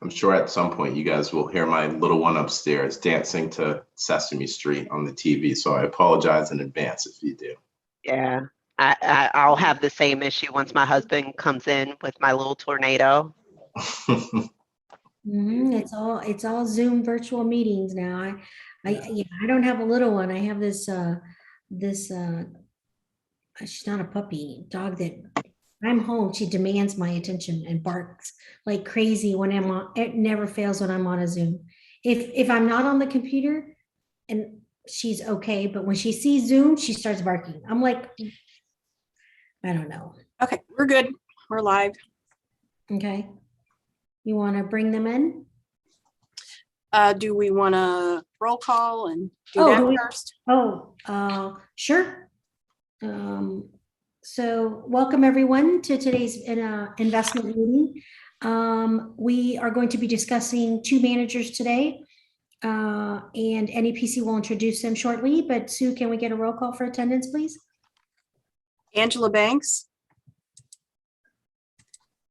I'm sure at some point you guys will hear my little one upstairs dancing to Sesame Street on the TV. So I apologize in advance if you do. Yeah, I'll have the same issue once my husband comes in with my little tornado. It's all Zoom virtual meetings now. I don't have a little one. I have this she's not a puppy dog that I'm home. She demands my attention and barks like crazy when I'm on. It never fails when I'm on a Zoom. If I'm not on the computer, and she's okay, but when she sees Zoom, she starts barking. I'm like, I don't know. Okay, we're good. We're live. Okay. You want to bring them in? Do we want to roll call and do Oh, that do we- first? Sure. So welcome everyone to today's investment meeting. We are going to be discussing two managers today, and NEPC will introduce them shortly, but Sue, can we get a roll call for attendance, please? Angela Banks.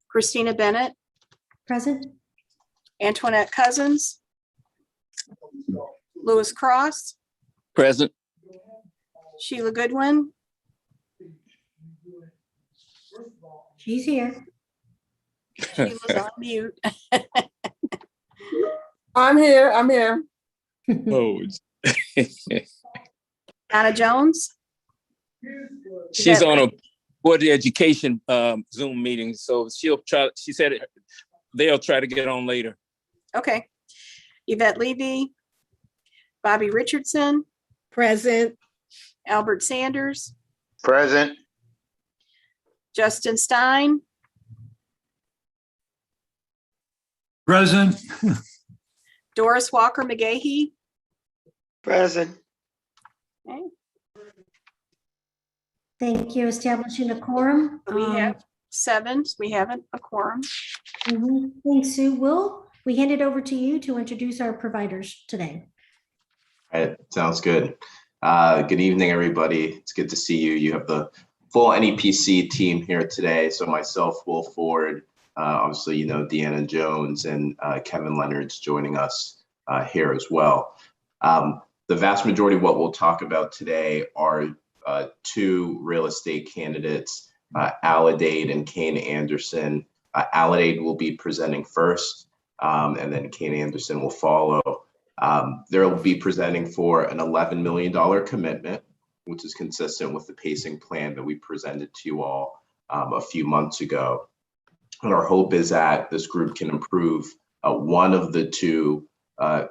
Christina Bennett. Present? Antoinette Cousins. Lewis Cross. Present. Sheila Goodwin. She's here. Sheila's on mute. I'm here. Oh, Anna Jones. she's on a Board of Education Zoom meeting, so she'll try. She said they'll try to get on later. Okay. Yvette Levy. Bobby Richardson. Present. Albert Sanders. Present. Justin Stein. Present. Doris Walker McGahee. Present. Okay. Thank you. Establishing a quorum. We have 7. We haven't a quorum. Thanks, Sue. Will, we hand it over to you to introduce our providers today. All right, sounds good. Good evening, everybody. It's good to see you. You have the full NEPC team here today. So myself, Will Ford, obviously, you know, Deanna Jones, and Kevin Leonard's joining us here as well. The vast majority of what we'll talk about today are two real estate candidates, Aladade and Kane Anderson. Aladade will be presenting first, and then Kane Anderson will follow. They'll be presenting for an $11 million commitment, which is consistent with the pacing plan that we presented to you all a few months ago. And our hope is that this group can improve one of the two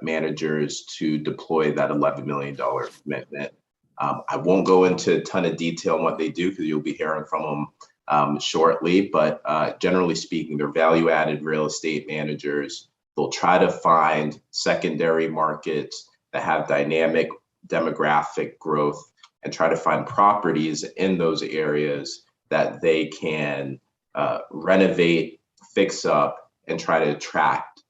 managers to deploy that $11 million commitment. I won't go into a ton of detail on what they do because you'll be hearing from them shortly, but generally speaking, they're value-added real estate managers. They'll try to find secondary markets that have dynamic demographic growth and try to find properties in those areas that they can renovate, fix up, and try to attract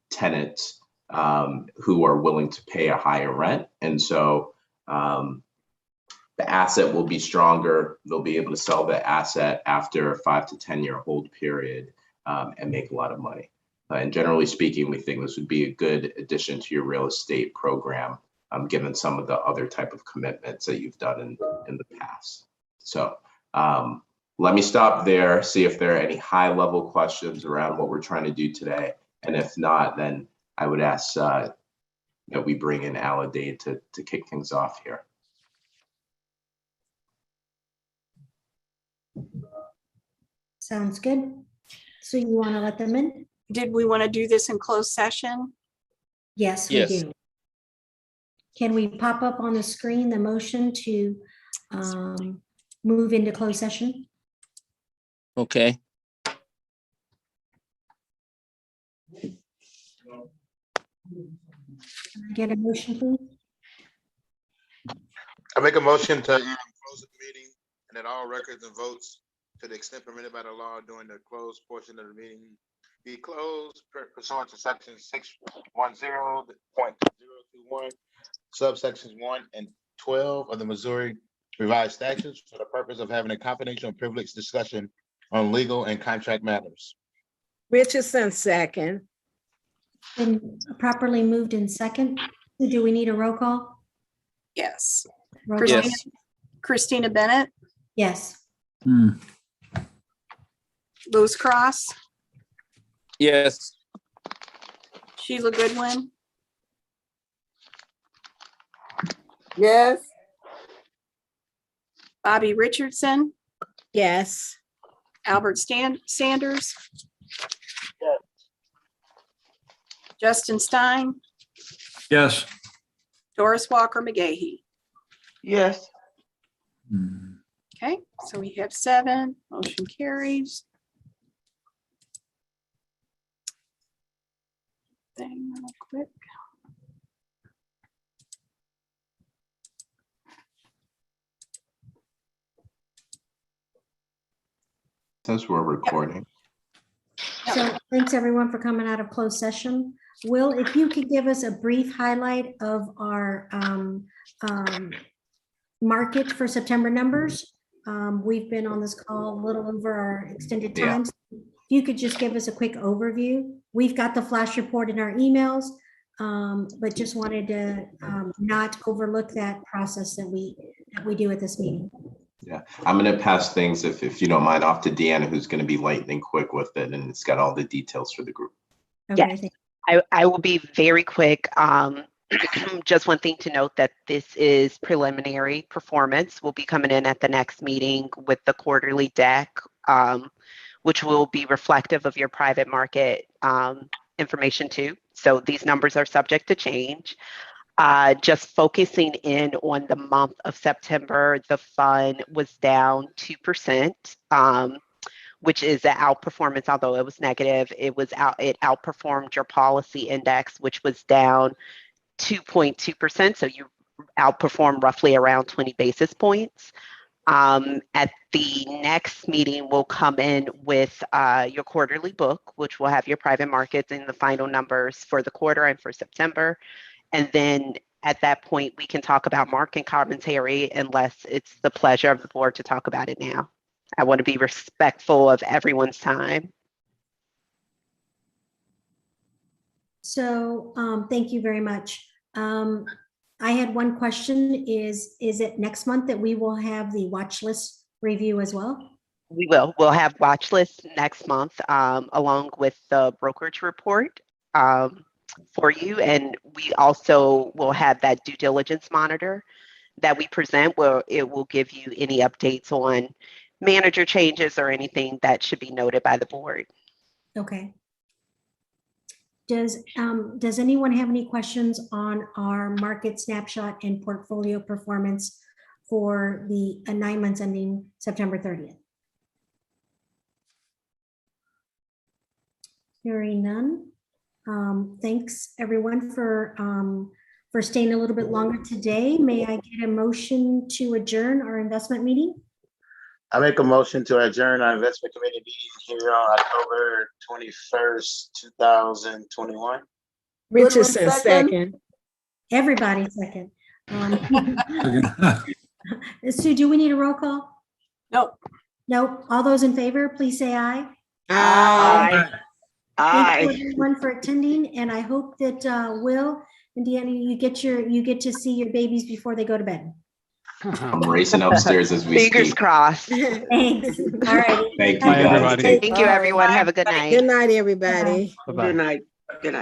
tenants who are willing to pay a higher rent. And so the asset will be stronger. They'll be able to sell the asset after a 5 to 10 year hold period and make a lot of money. And generally speaking, we think this would be a good addition to your real estate program, given some of the other type of commitments that you've done in the past. So let me stop there, see if there are any high level questions around what we're trying to do today. And if not, then I would ask that we bring in Aladade to kick things off here. Sounds good. So you want to let them in? Did we want to do this in closed session? Yes, we Yes. do. Can we pop up on the screen the motion to move into closed session? Okay. Can I get a motion, please? I make a motion to close the meeting and that all records and votes to the extent permitted by the law during the closed portion of the meeting be closed pursuant to section 610.021, subsections 1 and 12 of the Missouri Revised Statutes for the purpose of having a confidential and privileged discussion on legal and contract matters. Richardson, second. Been properly moved in second. Do we need a roll call? Yes. Roll call? Yes. Christina Bennett, Yes. Hmm. Louis Cross, Yes. Sheila Goodwin, Yes. Bobby Richardson, Yes. Albert Sanders. Justin Stein, Yes. Doris Walker McGahey. Yes. Hmm. Okay, so we have 7, motion carries. Thing real quick. Says we're recording. So thanks everyone for coming out of closed session. Will, if you could give us a brief highlight of our market for September numbers. We've been on this call a little over our extended Yeah. times. If you could just give us a quick overview. We've got the flash report in our emails, but just wanted to not overlook that process that we do at this meeting. Yeah, I'm going to pass things, if you don't mind, off to Deanna, who's going to be lightning quick with it, and it's got all the details for the group. Okay, Yes. thank- I will be very quick. Just one thing to note that this is preliminary performance. We'll be coming in at the next meeting with the quarterly deck, which will be reflective of your private market information too. So these numbers are subject to change. Just focusing in on the month of September, the fund was down 2%. Which is an outperformance, although it was negative. It outperformed your policy index, which was down 2.2%. So you outperformed roughly around 20 basis points. At the next meeting, we'll come in with your quarterly book, which will have your private markets and the final numbers for the quarter and for September. And then at that point, we can talk about market commentary unless it's the pleasure of the board to talk about it now. I want to be respectful of everyone's time. So thank you very much. I had one question. Is it next month that we will have the watch list review as well? We will. We'll have watch lists next month, along with the brokerage report for you. And we also will have that due diligence monitor that we present, where it will give you any updates on manager changes or anything that should be noted by the board. Okay. Does anyone have any questions on our market snapshot and portfolio performance for the 9 months ending September 30th? Hearing none. Thanks everyone for staying a little bit longer today. May I get a motion to adjourn our investment meeting? I make a motion to adjourn our investment committee meeting here on October 21st, 2021. Richardson, second. second. Everybody second. Sue, do we need a roll call? Nope. Nope. All those in favor, please say aye. Aye. Thank you everyone for attending, and I hope that Will and Deanna, you get to see your babies before they go to bed. I'm racing upstairs as we Fingers speak. crossed. Thanks. All right. Thank you, Bye, guys. everybody. Thank you, everyone. Have a good night. Good night, everybody. Bye-bye. night.